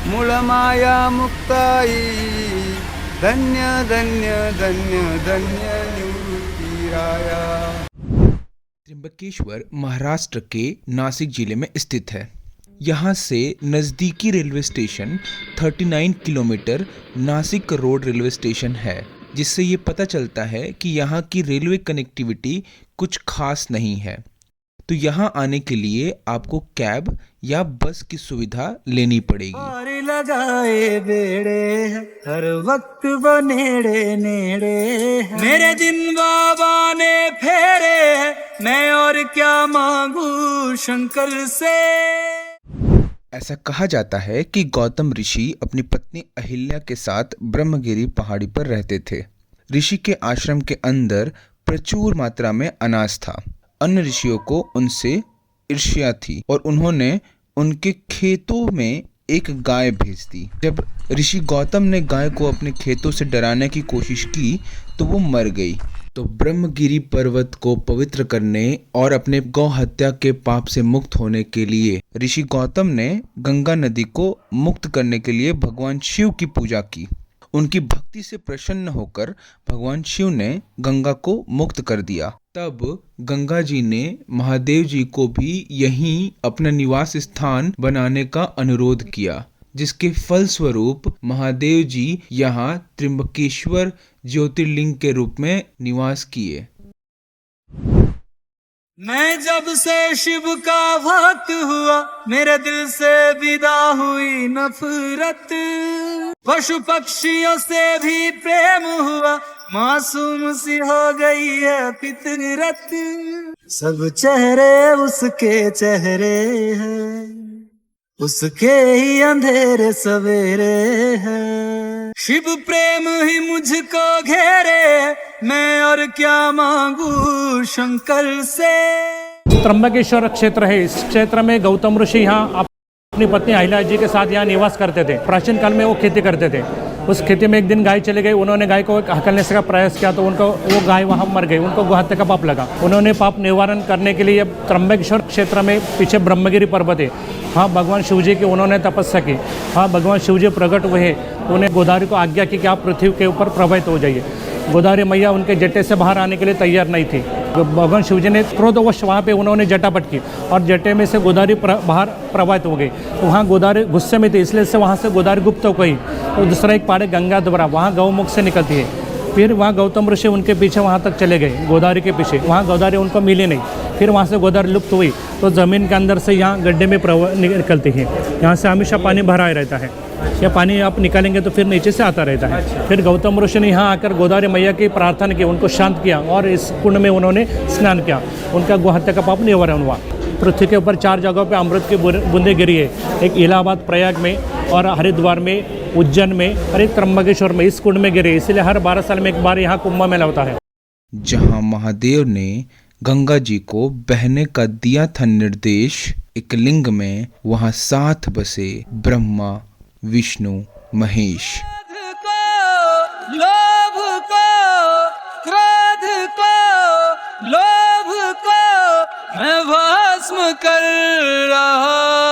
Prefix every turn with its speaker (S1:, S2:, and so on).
S1: मूळ माया मुक्ताई, धन्य धन्य धन्य धन्य निवृत्तीराया।
S2: त्र्यंबकेश्वर महाराष्ट्र के नासिक जिले में स्थित है। यहाँ से नज़दीकी railway station 39 kilometre Nashik road railway station है, जिससे ये पता चलता है कि यहाँ की रेलवे कनेक्टिविटी कुछ खास नहीं है। तो यहाँ आने के लिए आपको कैब या बस की सुविधा लेनी पड़ेगी।
S3: और लगाए बेड़े हैं, हर वक्त वो नेड़े नेड़े हैं। मेरे दिन बाबा ने फेरे हैं, मैं और क्या मांगू शंकर से।
S2: ऐसा कहा जाता है कि गौतम ऋषि अपनी पत्नी अहिल्या के साथ ब्रह्मगिरी पहाड़ी पर रहते थे। ऋषि के आश्रम के अंदर प्रचुर मात्रा में अनाज था। अन्य ऋषियों को उनसे ईर्ष्या थी और उन्होंने उनके खेतों में एक गाय भेज दी। जब ऋषि गौतम ने गाय को अपने खेतों से डराने की कोशिश की तो वो मर गई। तो ब्रह्मगिरी पर्वत को पवित्र करने और अपने गौ हत्या के पाप से मुक्त होने के लिए ऋषि गौतम ने गंगा नदी को मुक्त करने के लिए भगवान शिव की पूजा की। उनकी भक्ति से प्रसन्न होकर भगवान शिव ने गंगा को मुक्त कर दिया। तब गंगा जी ने महादेव जी को भी यहीं अपना निवास स्थान बनाने का अनुरोध किया, जिसके फलस्वरूप महादेव जी यहाँ त्र्यंबकेश्वर ज्योतिर्लिंग के रूप में निवास किए।
S3: मैं जब से शिव का भक्त हुआ, मेरे दिल से विदा हुई नफरत। पशु पक्षियों से भी प्रेम हुआ, मासूम सी हो गई है फितरत। सब चेहरे उसके चेहरे हैं, उसके ही अंधेरे सवेरे हैं। शिव प्रेम ही मुझको घेरे, मैं और क्या मांगू शंकर से।
S4: त्र्यंबकेश्वर क्षेत्र है। इस क्षेत्र में गौतम ऋषि यहाँ अपनी पत्नी अहिल्या जी के साथ यहाँ निवास करते थे। प्राचीन काल में वो खेती करते थे। उस खेती में एक दिन गाय चली गई। उन्होंने गाय को हकलने का प्रयास किया तो वो गाय वहाँ मर गई। उनको गोहत्या का पाप लगा। उन्होंने पाप निवारण करने के लिए त्र्यंबकेश्वर क्षेत्र में पीछे ब्रह्मगिरी पर्वत है, हाँ भगवान शिवजी की उन्होंने तपस्या की। हाँ भगवान शिवजी प्रकट हुए, उन्हें गोदावरी को आज्ञा की कि आप पृथ्वी के ऊपर प्रवाहित हो जाइए। गोदावरी मैया उनके जटे से बाहर आने के लिए तैयार नहीं थी। भगवान शिवजी ने क्रोधवश वहाँ पे उन्होंने जटा पटकी और जटे में से गोदावरी बाहर प्रवाहित हो गई। तो वहाँ गोदावरी गुस्से में थी, इसलिए से वहाँ से गोदावरी गुप्त हो गई। तो दूसरा एक पहाड़ गंगा द्वारा वहाँ गौमुख से निकलती है। फिर वहाँ गौतम ऋषि उनके पीछे वहाँ तक चले गए, गोदावरी के पीछे। वहाँ गोदावरी उनको मिली नहीं। फिर वहाँ से गोदावरी लुप्त हुई तो ज़मीन के अंदर से यहाँ गड्ढे में निकलती है। यहाँ से हमेशा पानी भरा रहता है। यह पानी आप निकालेंगे तो फिर नीचे से आता रहता है। फिर गौतम ऋषि ने यहाँ आकर गोदावरी मैया की प्रार्थना की, उनको शांत किया और इस कुंड में उन्होंने स्नान किया। उनका गोहत्या का पाप निवारण हुआ। पृथ्वी के ऊपर 4 जगहों पे अमृत की बूंदें गिरी है। एक इलाहाबाद प्रयाग में और हरिद्वार में, उज्जैन में और एक त्र्यंबकेश्वर में इस कुंड में गिरी। इसलिए हर 12 साल में एक बार यहाँ कुंभ मेला होता है।
S2: जहाँ महादेव ने गंगा जी को बहने का दिया था निर्देश एक लिंग में, वहाँ साथ बसे ब्रह्मा, विष्णु, महेश।
S3: लोभ को, क्रोध को, लोभ को मैं भस्म कर रहा